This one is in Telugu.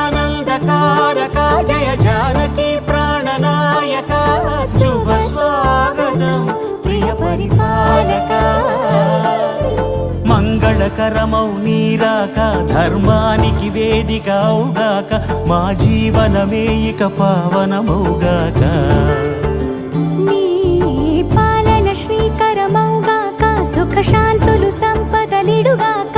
జగదానందకారక జయ జానకి ప్రాణనాయక శుభ స్వాగతం ప్రియ పరిపాలక మంగళకరమౌ నీరాక ధర్మానికి వేదిక అవుగాక మా జీవనమే ఇక పావనమౌగాక నీ పాలన శ్రీకరమౌగాక సుఖ శాంతులు సంపదలిడుగాక